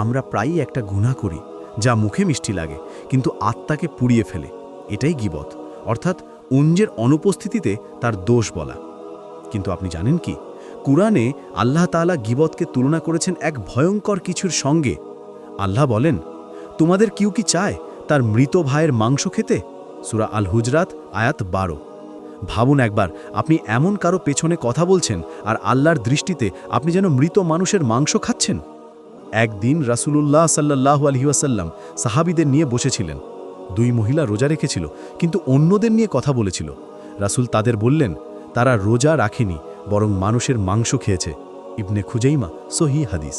আমরা প্রায়ই একটা গুনাহ করি যা মুখে মিষ্টি লাগে কিন্তু আত্মাকে পুড়িয়ে ফেলে। এটাই গীবত, অর্থাৎ অন্যের অনুপস্থিতিতে তার দোষ বলা। কিন্তু আপনি জানেন কি, কুরআনে আল্লাহ তাআলা গীবতকে তুলনা করেছেন এক ভয়ঙ্কর কিছুর সঙ্গে। আল্লাহ বলেন, তোমাদের কেউ কি চায় তার মৃত ভাইয়ের মাংস খেতে? সূরা আল হুজরাত আয়াত 12। ভাবুন একবার, আপনি এমন কারো পেছনে কথা বলছেন আর আল্লাহর দৃষ্টিতে আপনি যেন মৃত মানুষের মাংস খাচ্ছেন। একদিন রাসূলুল্লাহ সাল্লাল্লাহু আলাইহি ওয়াসাল্লাম সাহাবীদের নিয়ে বসেছিলেন। দুই মহিলা রোজা রেখেছিল কিন্তু অন্যদের নিয়ে কথা বলেছিল। রাসূল তাদের বললেন, তারা রোজা রাখেনি, বরং মানুষের মাংস খেয়েছে। ইবনে খুজাইমা, সহিহ হাদিস।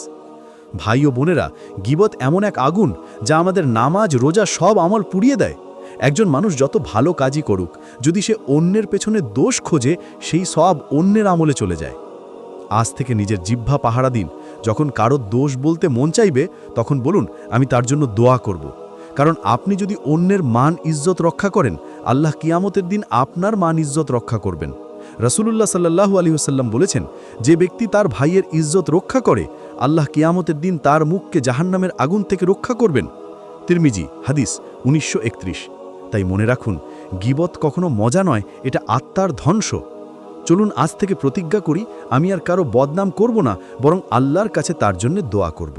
ভাই ও বোনেরা, গীবত এমন এক আগুন যা আমাদের নামাজ, রোজা সব আমল পুড়িয়ে দেয়। একজন মানুষ যত ভালো কাজই করুক, যদি সে অন্যের পেছনে দোষ খোঁজে, সেই সব অন্যের আমলে চলে যায়। আজ থেকে নিজের জিহ্বা পাহারা দিন। যখন কারো দোষ বলতে মন চাইবে, তখন বলুন, আমি তার জন্য দোয়া করব। কারণ আপনি যদি অন্যের মান ইজ্জত রক্ষা করেন, আল্লাহ কিয়ামতের দিন আপনার মান ইজ্জত রক্ষা করবেন। রাসূলুল্লাহ সাল্লাল্লাহু আলাইহি ওয়াসাল্লাম বলেছেন, যে ব্যক্তি তার ভাইয়ের ইজ্জত রক্ষা করে, আল্লাহ কিয়ামতের দিন তার মুখকে জাহান্নামের আগুন থেকে রক্ষা করবেন। তিরমিজি, হাদিস 1931। তাই মনে রাখুন, গীবত কখনো মজা নয়, এটা আত্মার ধ্বংস। চলুন আজ থেকে প্রতিজ্ঞা করি, আমি আর কারো বদনাম করব না, বরং আল্লাহর কাছে তার জন্য দোয়া করব।